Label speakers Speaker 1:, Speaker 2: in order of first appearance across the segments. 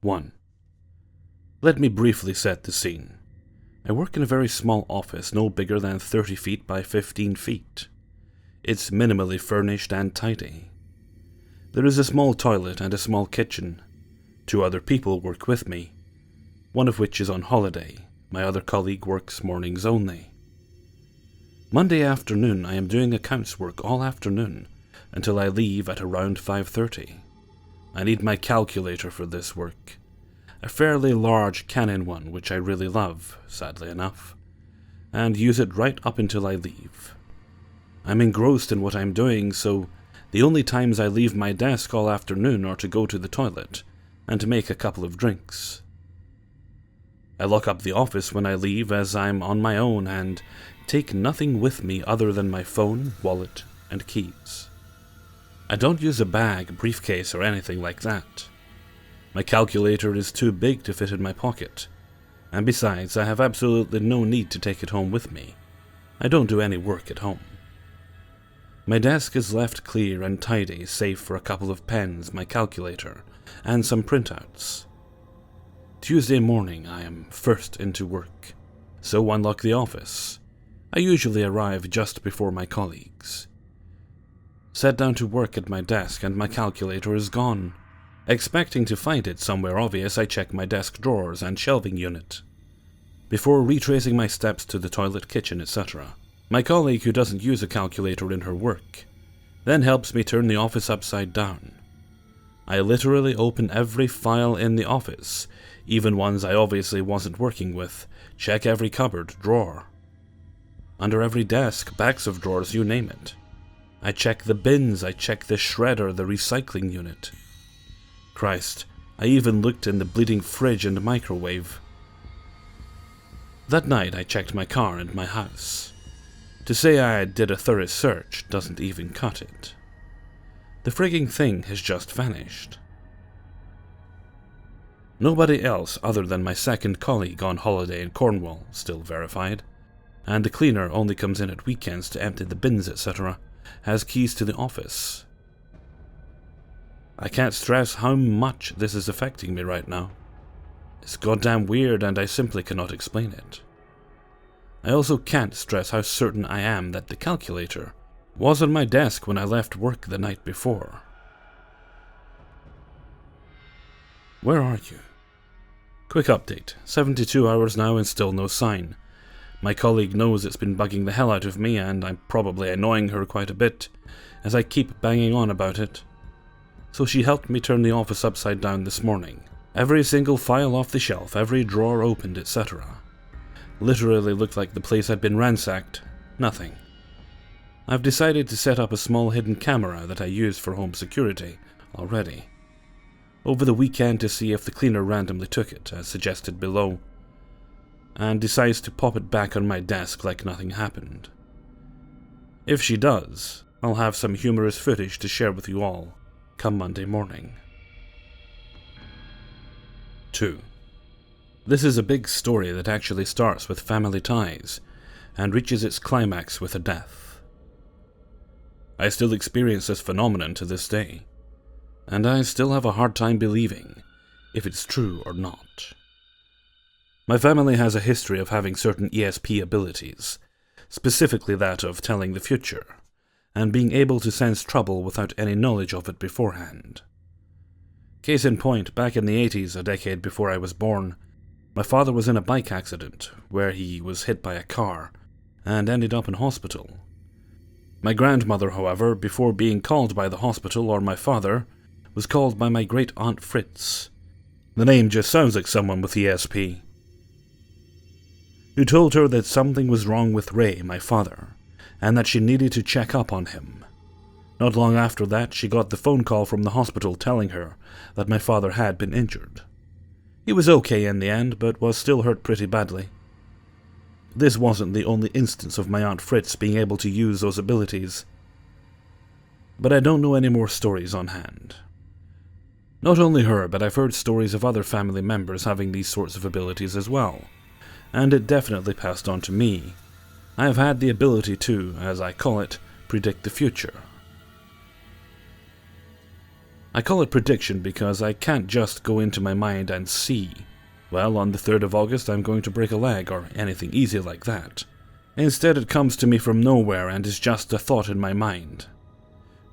Speaker 1: 1. Let me briefly set the scene. I work in a very small office, no bigger than 30 feet by 15 feet. It's minimally furnished and tidy. There is a small toilet and a small kitchen. 2 other people work with me, one of which is on holiday. My other colleague works mornings only. Monday afternoon, I am doing accounts work all afternoon until I leave at around 5:30. I need my calculator for this work. A fairly large Canon one, which I really love, sadly enough, and use it right up until I leave. I'm engrossed in what I'm doing, so the only times I leave my desk all afternoon are to go to the toilet and to make a couple of drinks. I lock up the office when I leave, as I'm on my own, and take nothing with me other than my phone, wallet, and keys. I don't use a bag, briefcase, or anything like that. My calculator is too big to fit in my pocket, and besides, I have absolutely no need to take it home with me. I don't do any work at home. My desk is left clear and tidy, save for a couple of pens, my calculator, and some printouts. Tuesday morning, I am first into work, so unlock the office. I usually arrive just before my colleagues. Sat down to work at my desk and my calculator is gone. Expecting to find it somewhere obvious, I check my desk drawers and shelving unit, before retracing my steps to the toilet, kitchen, etc. My colleague, who doesn't use a calculator in her work, then helps me turn the office upside down. I literally open every file in the office, even ones I obviously wasn't working with, check every cupboard, drawer, under every desk, backs of drawers, you name it. I check the bins, I check the shredder, the recycling unit. Christ, I even looked in the bleeding fridge and microwave. That night I checked my car and my house. To say I did a thorough search doesn't even cut it. The frigging thing has just vanished. Nobody else other than my second colleague on holiday in Cornwall still verified, and the cleaner only comes in at weekends to empty the bins, etc., has keys to the office. I can't stress how much this is affecting me right now. It's goddamn weird and I simply cannot explain it. I also can't stress how certain I am that the calculator was on my desk when I left work the night before. Where are you? Quick update. 72 hours now and still no sign. My colleague knows it's been bugging the hell out of me, and I'm probably annoying her quite a bit, as I keep banging on about it. So she helped me turn the office upside down this morning. Every single file off the shelf, every drawer opened, etc. Literally looked like the place had been ransacked. Nothing. I've decided to set up a small hidden camera that I use for home security already over the weekend to see if the cleaner randomly took it, as suggested below, and decides to pop it back on my desk like nothing happened. If she does, I'll have some humorous footage to share with you all come Monday morning. 2. This is a big story that actually starts with family ties and reaches its climax with a death. I still experience this phenomenon to this day, and I still have a hard time believing if it's true or not. My family has a history of having certain ESP abilities, specifically that of telling the future, and being able to sense trouble without any knowledge of it beforehand. Case in point, back in the 80s, a decade before I was born, my father was in a bike accident where he was hit by a car and ended up in hospital. My grandmother, however, before being called by the hospital or my father, was called by my great-aunt Fritz. The name just sounds like someone with ESP. Who told her that something was wrong with Ray, my father, and that she needed to check up on him. Not long after that, she got the phone call from the hospital telling her that my father had been injured. He was okay in the end, but was still hurt pretty badly. This wasn't the only instance of my Aunt Fritz being able to use those abilities, but I don't know any more stories on hand. Not only her, but I've heard stories of other family members having these sorts of abilities as well, and it definitely passed on to me. I have had the ability to, as I call it, predict the future. I call it prediction because I can't just go into my mind and see, well, on the 3rd of August I'm going to break a leg or anything easy like that. Instead, it comes to me from nowhere and is just a thought in my mind.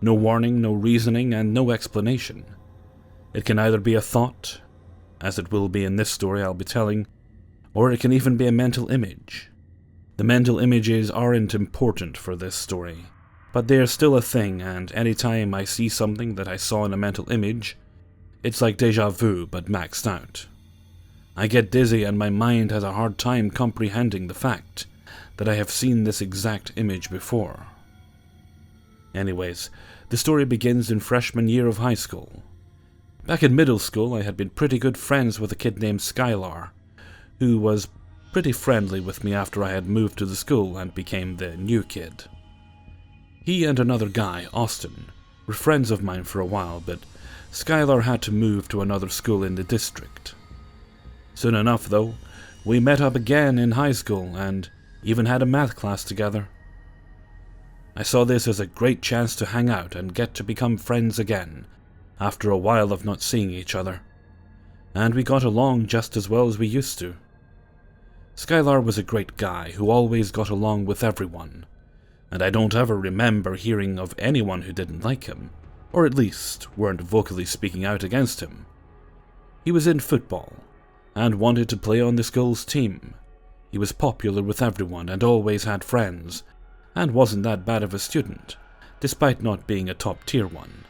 Speaker 1: No warning, no reasoning, and no explanation. It can either be a thought, as it will be in this story I'll be telling, or it can even be a mental image. The mental images aren't important for this story, but they are still a thing, and any time I see something that I saw in a mental image, it's like déjà vu but maxed out. I get dizzy and my mind has a hard time comprehending the fact that I have seen this exact image before. Anyways, the story begins in freshman year of high school. Back in middle school, I had been pretty good friends with a kid named Skylar, who was pretty friendly with me after I had moved to the school and became the new kid. He and another guy, Austin, were friends of mine for a while, but Skylar had to move to another school in the district. Soon enough, though, we met up again in high school and even had a math class together. I saw this as a great chance to hang out and get to become friends again, after a while of not seeing each other, and we got along just as well as we used to. Skylar was a great guy who always got along with everyone, and I don't ever remember hearing of anyone who didn't like him, or at least weren't vocally speaking out against him. He was in football, and wanted to play on the school's team. He was popular with everyone and always had friends, and wasn't that bad of a student, despite not being a top-tier one.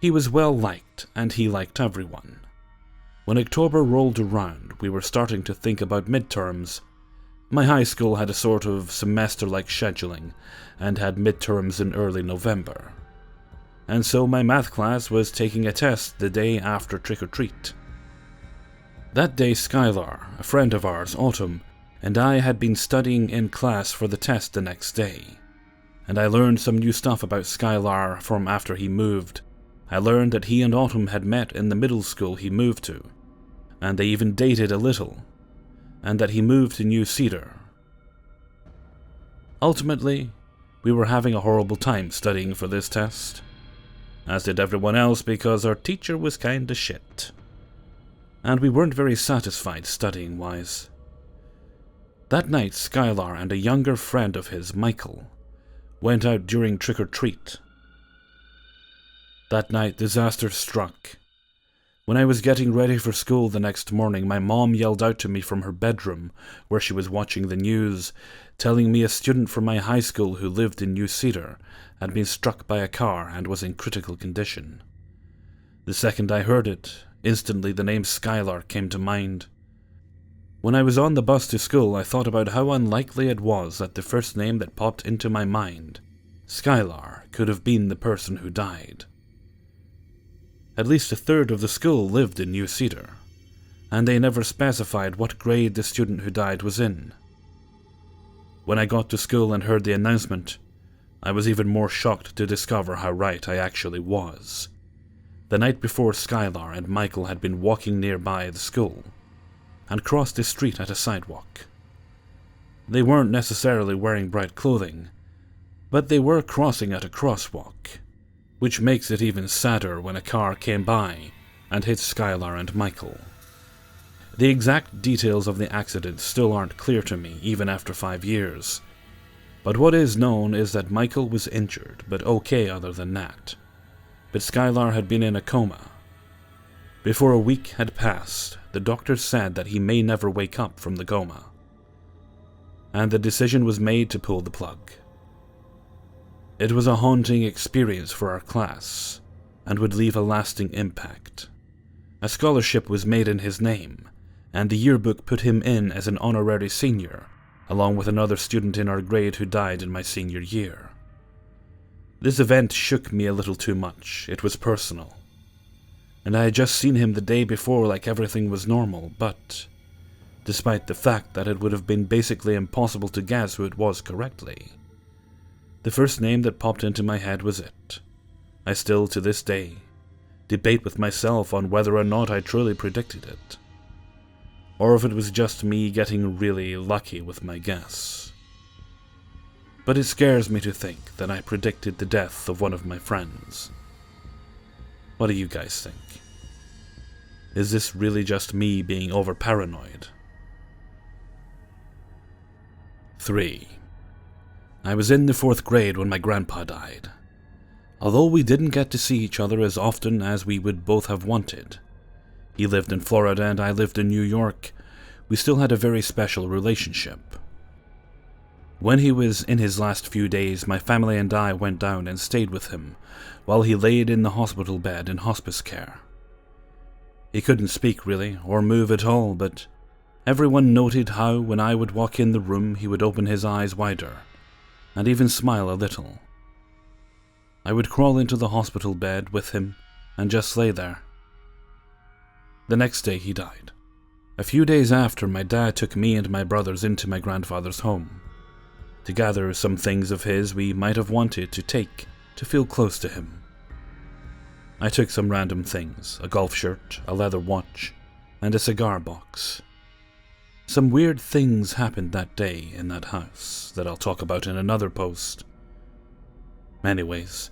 Speaker 1: He was well liked, and he liked everyone. When October rolled around, we were starting to think about midterms. My high school had a sort of semester-like scheduling, and had midterms in early November. And so my math class was taking a test the day after trick-or-treat. That day Skylar, a friend of ours, Autumn, and I had been studying in class for the test the next day. And I learned some new stuff about Skylar from after he moved. I learned that he and Autumn had met in the middle school he moved to, and they even dated a little, and that he moved to New Cedar. Ultimately, we were having a horrible time studying for this test, as did everyone else because our teacher was kinda shit. And we weren't very satisfied studying-wise. That night, Skylar and a younger friend of his, Michael, went out during trick-or-treat. That night, disaster struck. When I was getting ready for school the next morning, my mom yelled out to me from her bedroom, where she was watching the news, telling me a student from my high school who lived in New Cedar had been struck by a car and was in critical condition. The second I heard it, instantly the name Skylar came to mind. When I was on the bus to school, I thought about how unlikely it was that the first name that popped into my mind, Skylar, could have been the person who died. At least a third of the school lived in New Cedar, and they never specified what grade the student who died was in. When I got to school and heard the announcement, I was even more shocked to discover how right I actually was. The night before, Skylar and Michael had been walking nearby the school, and crossed the street at a sidewalk. They weren't necessarily wearing bright clothing, but they were crossing at a crosswalk, which makes it even sadder when a car came by and hit Skylar and Michael. The exact details of the accident still aren't clear to me, even after 5 years, but what is known is that Michael was injured, but okay other than that. But Skylar had been in a coma. Before a week had passed, the doctor said that he may never wake up from the coma, and the decision was made to pull the plug. It was a haunting experience for our class, and would leave a lasting impact. A scholarship was made in his name, and the yearbook put him in as an honorary senior, along with another student in our grade who died in my senior year. This event shook me a little too much. It was personal. And I had just seen him the day before like everything was normal, but despite the fact that it would have been basically impossible to guess who it was correctly, the first name that popped into my head was it. I still, to this day, debate with myself on whether or not I truly predicted it, or if it was just me getting really lucky with my guess. But it scares me to think that I predicted the death of one of my friends. What do you guys think? Is this really just me being over-paranoid? 3. I was in the 4th grade when my grandpa died. Although we didn't get to see each other as often as we would both have wanted, he lived in Florida and I lived in New York, we still had a very special relationship. When he was in his last few days, my family and I went down and stayed with him while he laid in the hospital bed in hospice care. He couldn't speak really, or move at all, but everyone noted how when I would walk in the room he would open his eyes wider, and even smile a little. I would crawl into the hospital bed with him and just lay there. The next day he died. A few days after, my dad took me and my brothers into my grandfather's home to gather some things of his we might have wanted to take to feel close to him. I took some random things, a golf shirt, a leather watch, and a cigar box. Some weird things happened that day in that house that I'll talk about in another post. Anyways,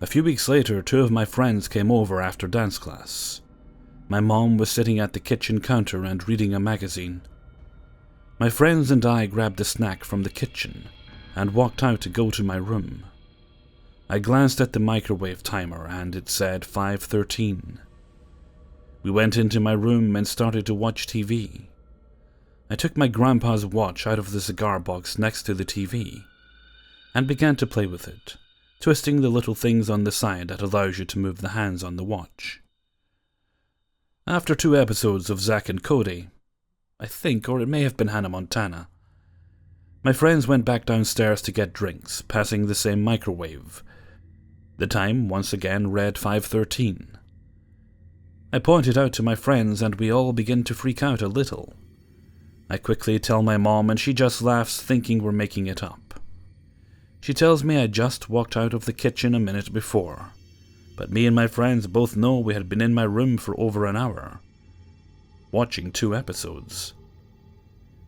Speaker 1: a few weeks later, 2 of my friends came over after dance class. My mom was sitting at the kitchen counter and reading a magazine. My friends and I grabbed a snack from the kitchen and walked out to go to my room. I glanced at the microwave timer and it said 5:13. We went into my room and started to watch TV. I took my grandpa's watch out of the cigar box next to the TV and began to play with it, twisting the little things on the side that allows you to move the hands on the watch. After 2 episodes of Zack and Cody, I think, or it may have been Hannah Montana, my friends went back downstairs to get drinks, passing the same microwave. The time once again read 5:13. I pointed out to my friends and we all begin to freak out a little. I quickly tell my mom and she just laughs, thinking we're making it up. She tells me I just walked out of the kitchen a minute before, but me and my friends both know we had been in my room for over an hour, watching 2 episodes.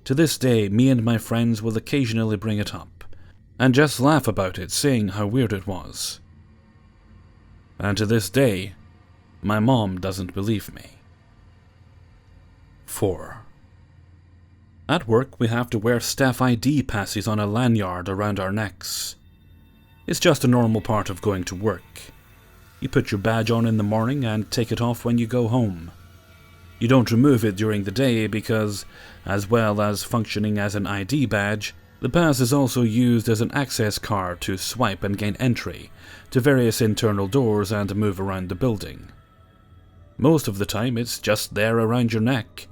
Speaker 1: To this day, me and my friends will occasionally bring it up, and just laugh about it, saying how weird it was. And to this day, my mom doesn't believe me. 4. At work, we have to wear staff ID passes on a lanyard around our necks. It's just a normal part of going to work. You put your badge on in the morning and take it off when you go home. You don't remove it during the day because, as well as functioning as an ID badge, the pass is also used as an access card to swipe and gain entry to various internal doors and move around the building. Most of the time it's just there around your neck,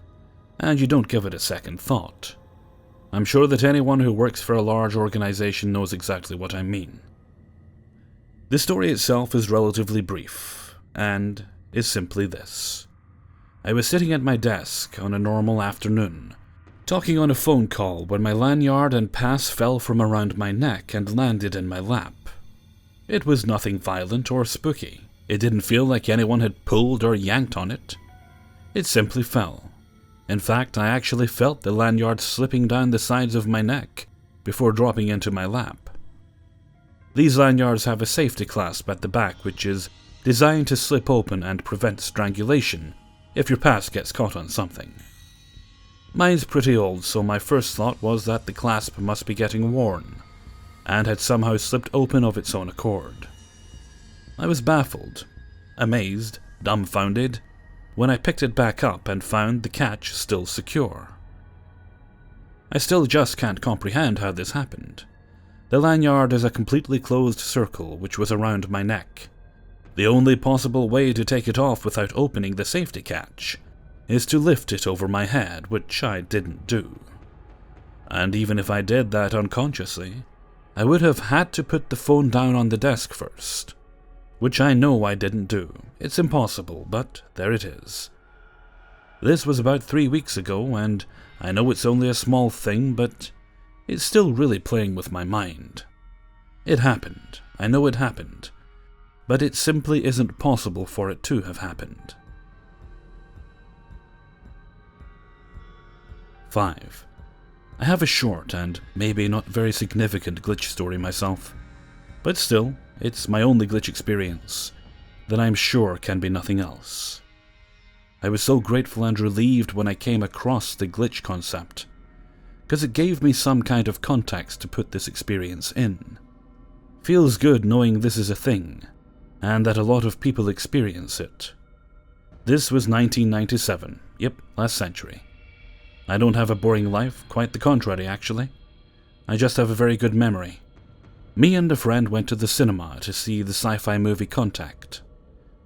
Speaker 1: and you don't give it a second thought. I'm sure that anyone who works for a large organization knows exactly what I mean. The story itself is relatively brief, and is simply this. I was sitting at my desk on a normal afternoon, talking on a phone call when my lanyard and pass fell from around my neck and landed in my lap. It was nothing violent or spooky. It didn't feel like anyone had pulled or yanked on it. It simply fell. In fact, I actually felt the lanyard slipping down the sides of my neck before dropping into my lap. These lanyards have a safety clasp at the back which is designed to slip open and prevent strangulation if your pass gets caught on something. Mine's pretty old, so my first thought was that the clasp must be getting worn, and had somehow slipped open of its own accord. I was baffled, amazed, dumbfounded, when I picked it back up and found the catch still secure. I still just can't comprehend how this happened. The lanyard is a completely closed circle which was around my neck. The only possible way to take it off without opening the safety catch is to lift it over my head, which I didn't do. And even if I did that unconsciously, I would have had to put the phone down on the desk first, which I know I didn't do. It's impossible, but there it is. This was about 3 weeks ago, and I know it's only a small thing, but it's still really playing with my mind. It happened. I know it happened. But it simply isn't possible for it to have happened. 5. I have a short and maybe not very significant glitch story myself, but still, it's my only glitch experience. that I'm sure can be nothing else. I was so grateful and relieved when I came across the glitch concept, because it gave me some kind of context to put this experience in. Feels good knowing this is a thing, and that a lot of people experience it. This was 1997, yep, last century. I don't have a boring life, quite the contrary actually. I just have a very good memory. Me and a friend went to the cinema to see the sci-fi movie Contact.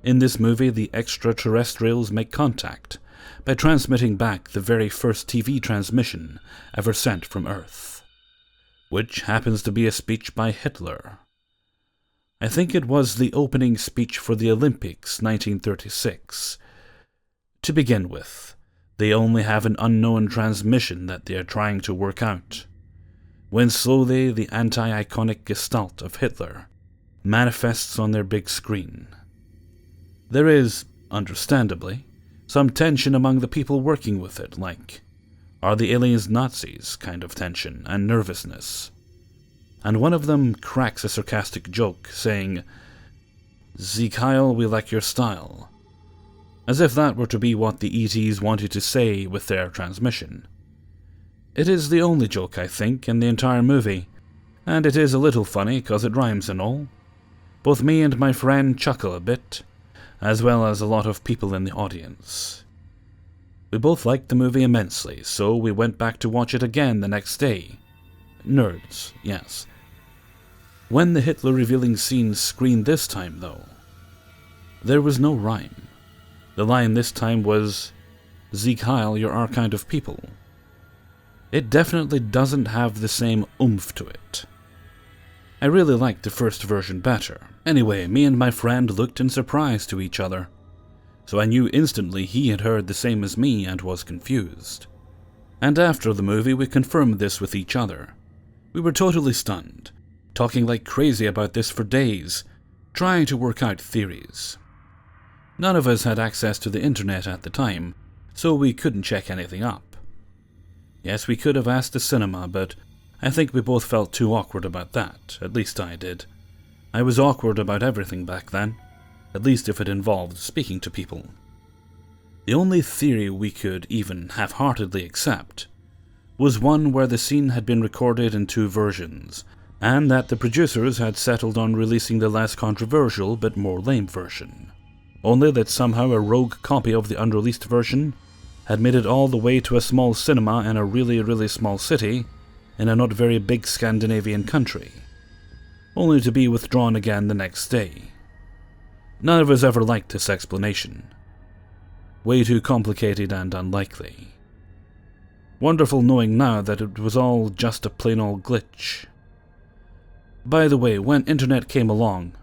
Speaker 1: In this movie, the extraterrestrials make contact by transmitting back the very first TV transmission ever sent from Earth, which happens to be a speech by Hitler. I think it was the opening speech for the Olympics 1936. To begin with, they only have an unknown transmission that they are trying to work out, when slowly the anti-iconic gestalt of Hitler manifests on their big screen. There is, understandably, some tension among the people working with it, like, are the aliens Nazis kind of tension and nervousness. And one of them cracks a sarcastic joke, saying, "Sieg Heil, we like your style," as if that were to be what the ETs wanted to say with their transmission. It is the only joke, I think, in the entire movie, and it is a little funny because it rhymes and all. Both me and my friend chuckle a bit, as well as a lot of people in the audience. We both liked the movie immensely, so we went back to watch it again the next day. Nerds, yes. When the Hitler revealing scene screened this time, though, there was no rhyme. The line this time was, "Sieg Heil, you're our kind of people." It definitely doesn't have the same oomph to it. I really liked the first version better. Anyway, me and my friend looked in surprise to each other, so I knew instantly he had heard the same as me and was confused. And after the movie, we confirmed this with each other. We were totally stunned, talking like crazy about this for days, trying to work out theories. None of us had access to the internet at the time, so we couldn't check anything up. Yes, we could have asked the cinema, but I think we both felt too awkward about that, at least I did. I was awkward about everything back then, at least if it involved speaking to people. The only theory we could even half-heartedly accept was one where the scene had been recorded in two versions, and that the producers had settled on releasing the less controversial but more lame version. Only that somehow a rogue copy of the unreleased version had made it all the way to a small cinema in a really small city in a not very big Scandinavian country, only to be withdrawn again the next day. None of us ever liked this explanation. Way too complicated and unlikely. Wonderful knowing now that it was all just a plain old glitch. By the way, when internet came along,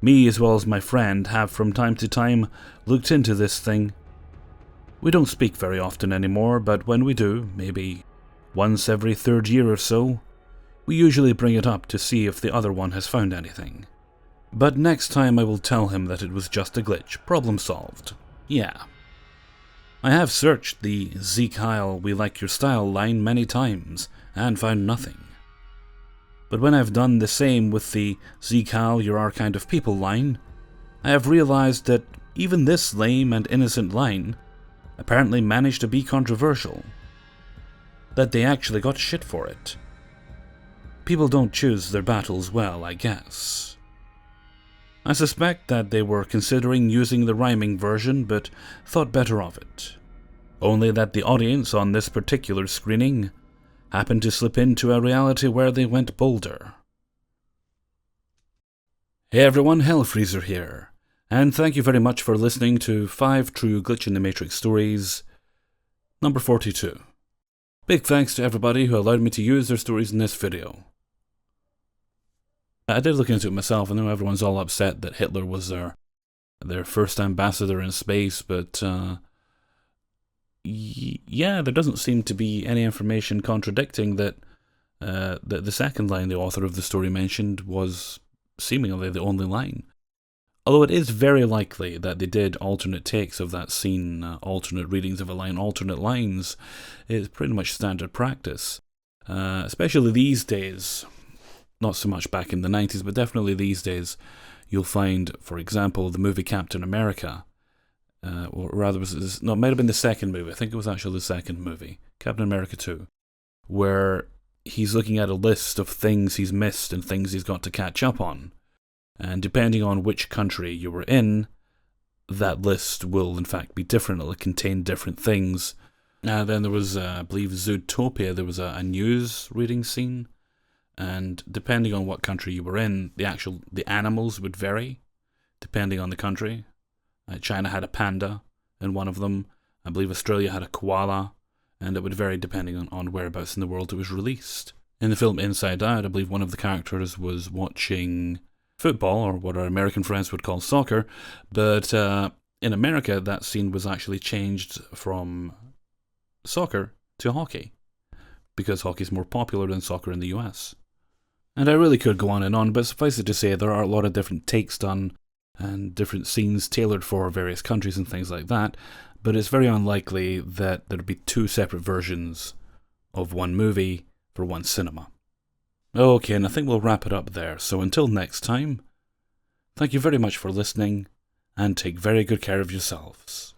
Speaker 1: me as well as my friend have from time to time looked into this thing. We don't speak very often anymore, but when we do, maybe once every third year or so, we usually bring it up to see if the other one has found anything. But next time I will tell him that it was just a glitch. Problem solved. Yeah. I have searched the "Sieg Heil, we like your style" line many times, and found nothing. But when I've done the same with the "Sieg Heil, you're our kind of people" line, I have realized that even this lame and innocent line apparently managed to be controversial. That they actually got shit for it. People don't choose their battles well, I guess. I suspect that they were considering using the rhyming version, but thought better of it. Only that the audience on this particular screening happened to slip into a reality where they went bolder. Hey everyone, Hellfreezer here, and thank you very much for listening to 5 True Glitch in the Matrix Stories, number 42. Big thanks to everybody who allowed me to use their stories in this video. I did look into it myself. I know everyone's all upset that Hitler was their first ambassador in space, but yeah, there doesn't seem to be any information contradicting that the second line the author of the story mentioned was seemingly the only line. Although it is very likely that they did alternate takes of that scene, alternate readings of a line, alternate lines. It's pretty much standard practice, especially these days. Not so much back in the 90s, but definitely these days. you'll find, for example, the movie Captain America, or rather, it might have been the second movie. I think it was actually the second movie, Captain America 2, where he's looking at a list of things he's missed and things he's got to catch up on. And depending on which country you were in, that list will in fact be different. It'll contain different things. Then there was, I believe, Zootopia. There was a news reading scene. And depending on what country you were in, the animals would vary, depending on the country. China had a panda in one of them. I believe Australia had a koala. And it would vary depending on whereabouts in the world it was released. In the film Inside Out, I believe one of the characters was watching football, or what our American friends would call soccer, but in America that scene was actually changed from soccer to hockey, because hockey is more popular than soccer in the US. And I really could go on and on, but suffice it to say there are a lot of different takes done, and different scenes tailored for various countries and things like that, but it's very unlikely that there'd be two separate versions of one movie for one cinema. Okay, and I think we'll wrap it up there. So until next time, thank you very much for listening, and take very good care of yourselves.